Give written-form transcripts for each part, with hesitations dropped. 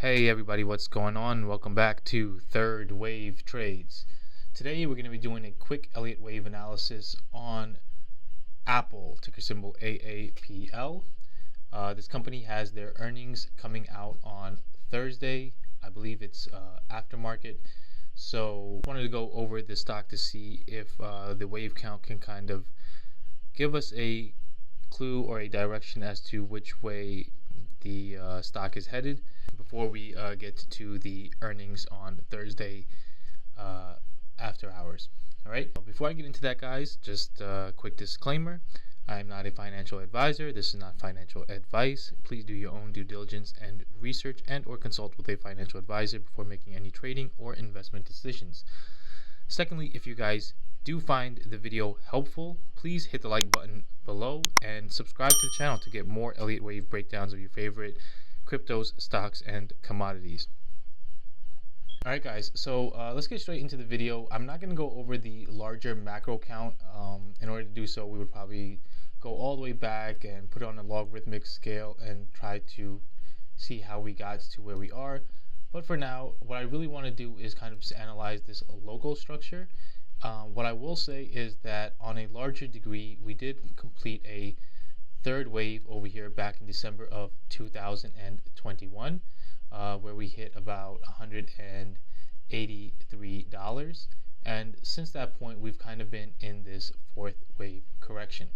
Hey everybody, what's going on? Welcome back to Third Wave Trades. Today we're going to be doing a quick Elliott wave analysis on Apple, ticker symbol AAPL. This company has their earnings coming out on Thursday. I believe it's aftermarket. So I wanted to go over the stock to see if the wave count can kind of give us a clue or a direction as to which way the stock is headed before we get to the earnings on Thursday after hours. All right. Before I get into that, guys, just a quick disclaimer. I am not a financial advisor. This is not financial advice. Please do your own due diligence and research and/or consult with a financial advisor before making any trading or investment decisions. Secondly, if you guys do find the video helpful, please hit the like button below and subscribe to the channel to get more Elliott wave breakdowns of your favorite cryptos, stocks, and commodities. Alright guys, so let's get straight into the video. I'm not going to go over the larger macro count. In order to do so, we would probably go all the way back and put it on a logarithmic scale and try to see how we got to where we are. But for now, what I really want to do is kind of just analyze this local structure. What I will say is that on a larger degree, we did complete a third wave over here back in December of 2021, where we hit about $183. And since that point, we've kind of been in this fourth wave correction.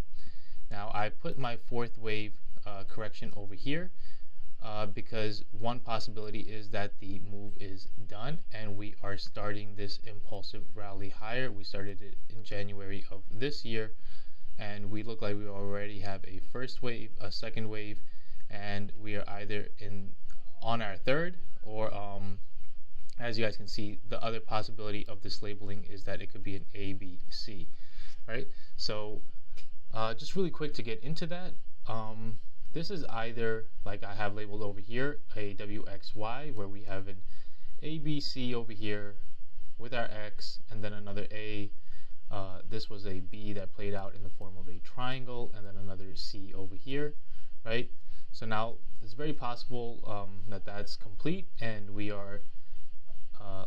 Now, I put my fourth wave correction over here because one possibility is that the move is done and we are starting this impulsive rally higher. We started it in January of this year, and we look like we already have a first wave, a second wave, and we are either on our third, or as you guys can see, the other possibility of this labeling is that it could be an A, B, C, right? So just really quick to get into that, this is either, like I have labeled over here, a WXY, where we have an ABC over here with our X, and then another A. This was a B that played out in the form of a triangle, and then another C over here, right? So now it's very possible that that's complete and we are,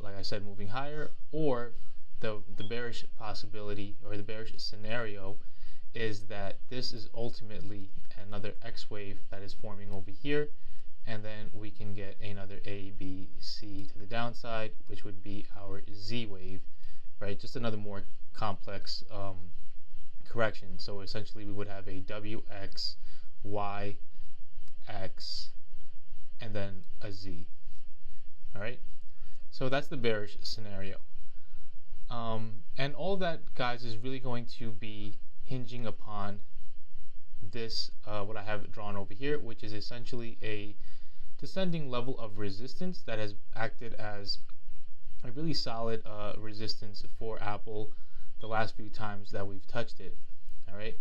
like I said, moving higher. Or the bearish possibility, or the bearish scenario, is that this is ultimately another X wave that is forming over here, and then we can get another A, B, C to the downside, which would be our Z wave, right? Just another more complex correction. So essentially we would have a W, X, Y, X, and then a Z. All right, so that's the bearish scenario, and all that, guys, is really going to be hinging upon this what I have drawn over here, which is essentially a descending level of resistance that has acted as a really solid resistance for Apple the last few times that we've touched it. All right,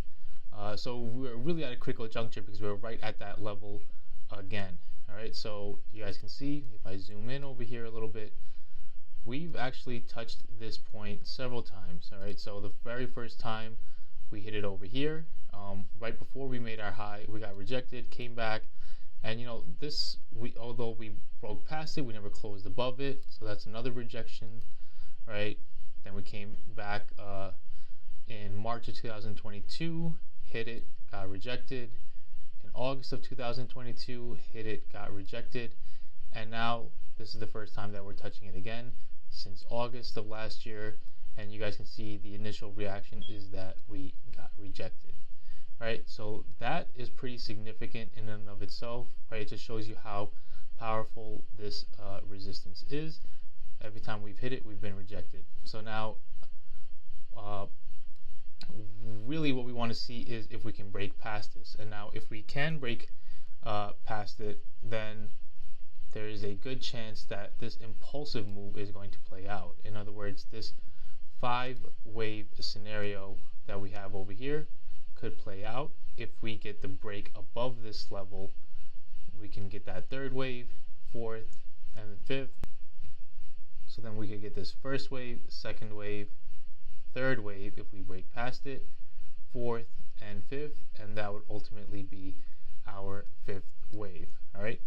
so we're really at a critical juncture because we're right at that level again. All right, so you guys can see, if I zoom in over here a little bit, we've actually touched this point several times. All right, so the very first time we hit it over here, right before we made our high, we got rejected, came back, and you know, this, although we broke past it, we never closed above it, so that's another rejection, right? Then we came back in March of 2022, hit it, got rejected. In August of 2022, hit it, got rejected. And now this is the first time that we're touching it again since August of last year. And you guys can see the initial reaction is that we got rejected. Right, so that is pretty significant in and of itself. Right, it just shows you how powerful this resistance is. Every time we've hit it, we've been rejected. So now, really what we want to see is if we can break past this. And now if we can break past it, then there is a good chance that this impulsive move is going to play out. In other words, this 5-wave scenario that we have over here could play out. If we get the break above this level, we can get that third wave, fourth, and the fifth. So then we could get this first wave, second wave, third wave if we break past it, fourth and fifth, and that would ultimately be our fifth wave. All right.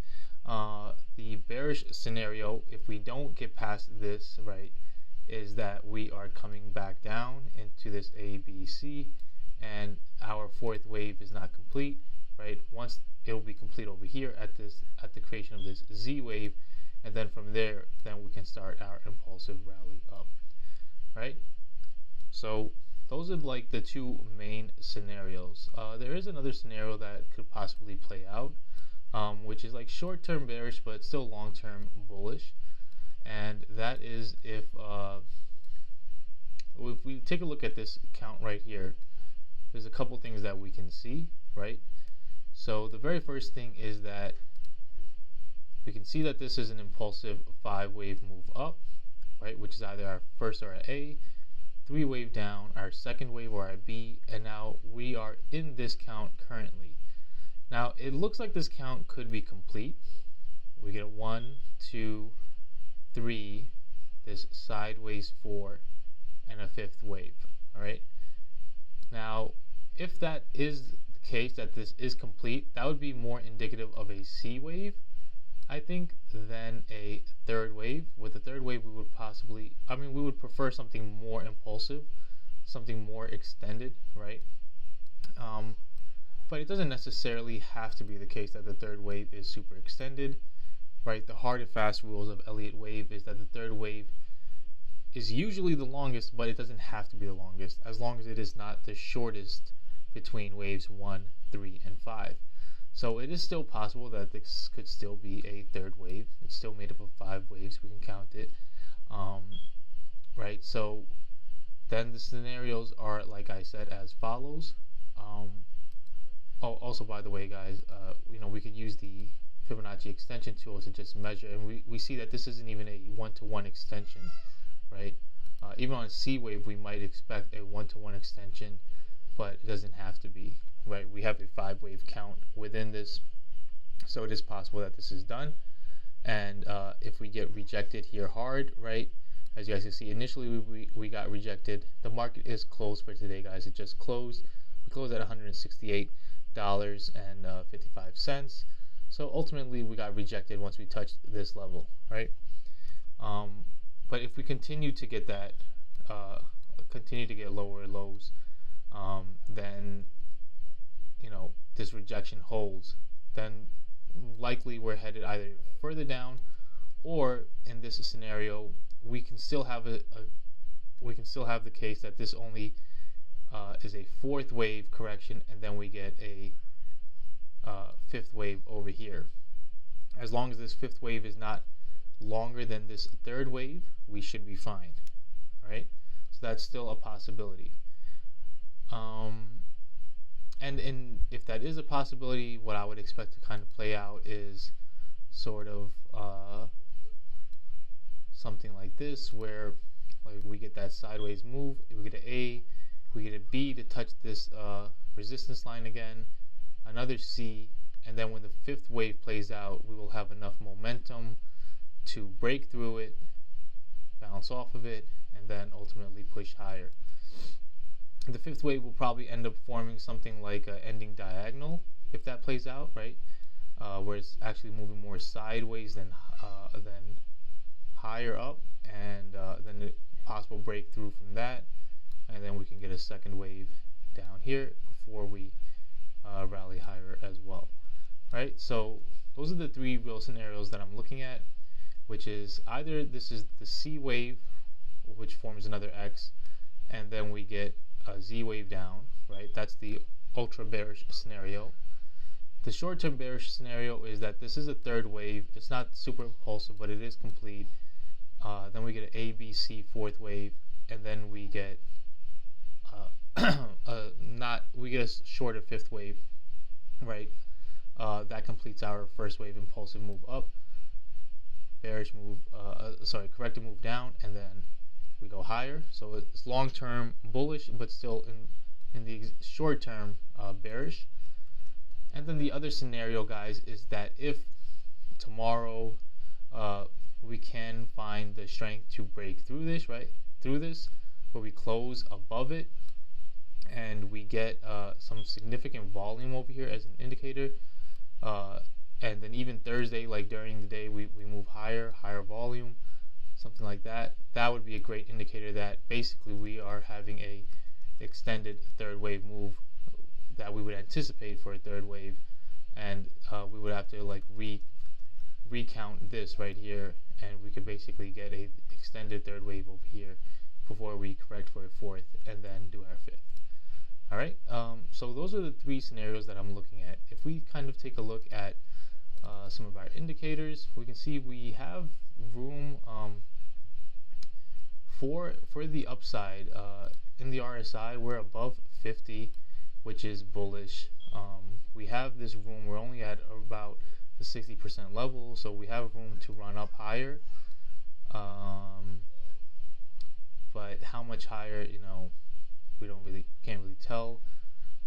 The bearish scenario, if we don't get past this, right, is that we are coming back down into this ABC, and our fourth wave is not complete, right? Once it will be complete over here at the creation of this Z wave, and then from there, then we can start our impulsive rally up, right? So those are like the two main scenarios. There is another scenario that could possibly play out, which is like short-term bearish but still long-term bullish, and that is if we take a look at this count right here, there's a couple things that we can see, right? So the very first thing is that we can see that this is an impulsive 5-wave move up, right, which is either our first or our A, 3-wave down, our second wave or our B, and now we are in this count currently. Now it looks like this count could be complete. We get a 1, 2, 3, this sideways 4, and a 5th wave. All right. Now, if that is the case, that this is complete, that would be more indicative of a C wave, I think, than a 3rd wave. With the 3rd wave, we would possibly, we would prefer something more impulsive, something more extended, right? But it doesn't necessarily have to be the case that the 3rd wave is super extended, right? The hard and fast rules of Elliott wave is that the 3rd wave is usually the longest, but it doesn't have to be the longest, as long as it is not the shortest between waves 1, 3, and 5. So it is still possible that this could still be a 3rd wave. It's still made up of 5 waves. We can count it, right? So then the scenarios are, like I said, as follows. Also, by the way, guys, we could use the Fibonacci extension tool to just measure, and we see that this isn't even a 1-to-1 extension, right? Even on a C wave, we might expect a 1-to-1 extension, but it doesn't have to be, right? We have a 5-wave count within this, so it is possible that this is done. And if we get rejected here hard, right, as you guys can see, initially we got rejected. The market is closed for today, guys. It just closed. We closed at $168.55. So ultimately, we got rejected once we touched this level, right? But if we continue to get that, continue to get lower lows, then this rejection holds, then likely we're headed either further down, or in this scenario, we can still have the case that this only is a 4th wave correction, and then we get a 5th wave over here. As long as this 5th wave is not longer than this 3rd wave, we should be fine. All right, so that's still a possibility. And if that is a possibility, what I would expect to kind of play out is sort of something like this, where like we get that sideways move, we get an A, we get a B to touch this resistance line again, another C, and then when the 5th wave plays out, we will have enough momentum to break through it, bounce off of it, and then ultimately push higher. The 5th wave will probably end up forming something like an ending diagonal if that plays out, right? Where it's actually moving more sideways than higher up, and then the possible breakthrough from that, and then we can get a 2nd wave down here before we rally higher as well, right? So those are the 3 real scenarios that I'm looking at, which is either this is the C wave, which forms another X, and then we get a Z wave down, right? That's the ultra bearish scenario. The short-term bearish scenario is that this is a 3rd wave. It's not super impulsive, but it is complete. Then we get an A, B, C 4th wave, and then we get we get a shorter 5th wave, right? That completes our 1st wave impulsive move up, bearish move, corrective move down, and then we go higher. So it's long-term bullish, but still in the short term bearish. And then the other scenario, guys, is that if tomorrow we can find the strength to break through this, right? Through this, where we close above it, and we get some significant volume over here as an indicator, and then even Thursday, like during the day, we move higher volume, something like that. That would be a great indicator that basically we are having a extended third wave move that we would anticipate for a third wave, and we would have to like recount this right here, and we could basically get a extended third wave over here before we correct for a fourth and then do our fifth. All right, so those are the three scenarios that I'm looking at. If we kind of take a look at some of our indicators, we can see we have room for the upside. In the RSI, we're above 50, which is bullish. We have this room. We're only at about the 60% level, so we have room to run up higher. But how much higher, we can't really tell.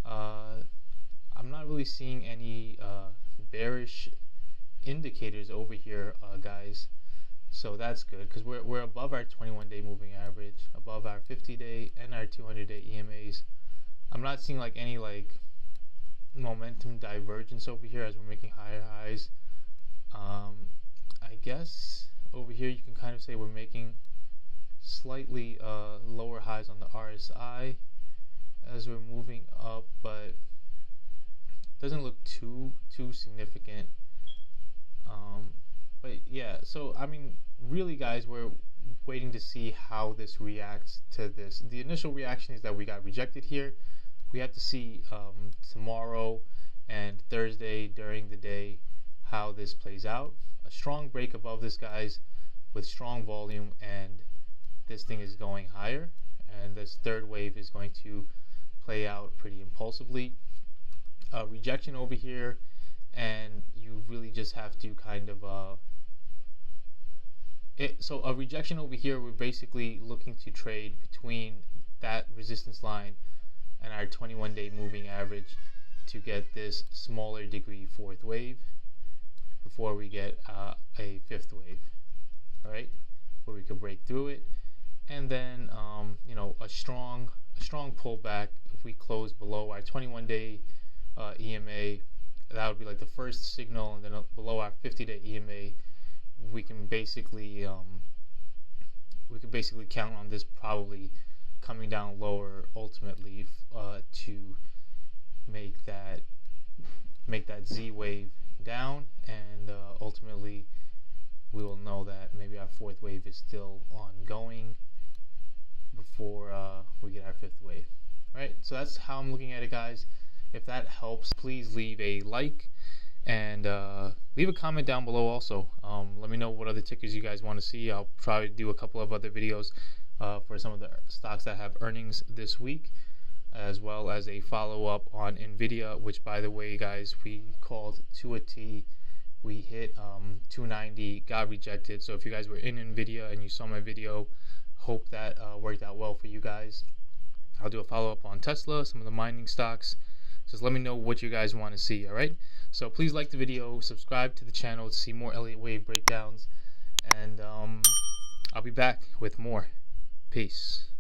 I'm not really seeing any bearish indicators over here, guys. So that's good because we're above our 21-day moving average, above our 50-day and our 200-day EMAs. I'm not seeing like any momentum divergence over here as we're making higher highs. I guess over here you can kind of say we're making slightly lower highs on the RSI as we're moving up, but it doesn't look too significant. But yeah, so I mean, really guys, we're waiting to see how this reacts to this. The initial reaction is that we got rejected here. We have to see tomorrow and Thursday during the day how this plays out. A strong break above this, guys, with strong volume, and this thing is going higher, and this third wave is going to play out pretty impulsively. Rejection over here, and you really just have to kind of so a rejection over here, we're basically looking to trade between that resistance line and our 21-day moving average to get this smaller degree fourth wave before we get a fifth wave. All right, where we could break through it, and then a strong pullback. If we close below our 21-day EMA, that would be like the first signal, and then below our 50-day EMA, we can basically count on this probably coming down lower ultimately to make that Z wave down, and ultimately we will know that maybe our fourth wave is still ongoing before we get our fifth wave. Right, so that's how I'm looking at it, guys. If that helps, please leave a like and leave a comment down below also. Let me know what other tickers you guys want to see. I'll probably do a couple of other videos for some of the stocks that have earnings this week, as well as a follow-up on NVIDIA, which, by the way, guys, we called to a T. We hit 290, got rejected. So if you guys were in NVIDIA and you saw my video, hope that worked out well for you guys. I'll do a follow-up on Tesla, some of the mining stocks. Just let me know what you guys want to see, all right? So please like the video, subscribe to the channel to see more Elliott Wave breakdowns, and I'll be back with more. Peace.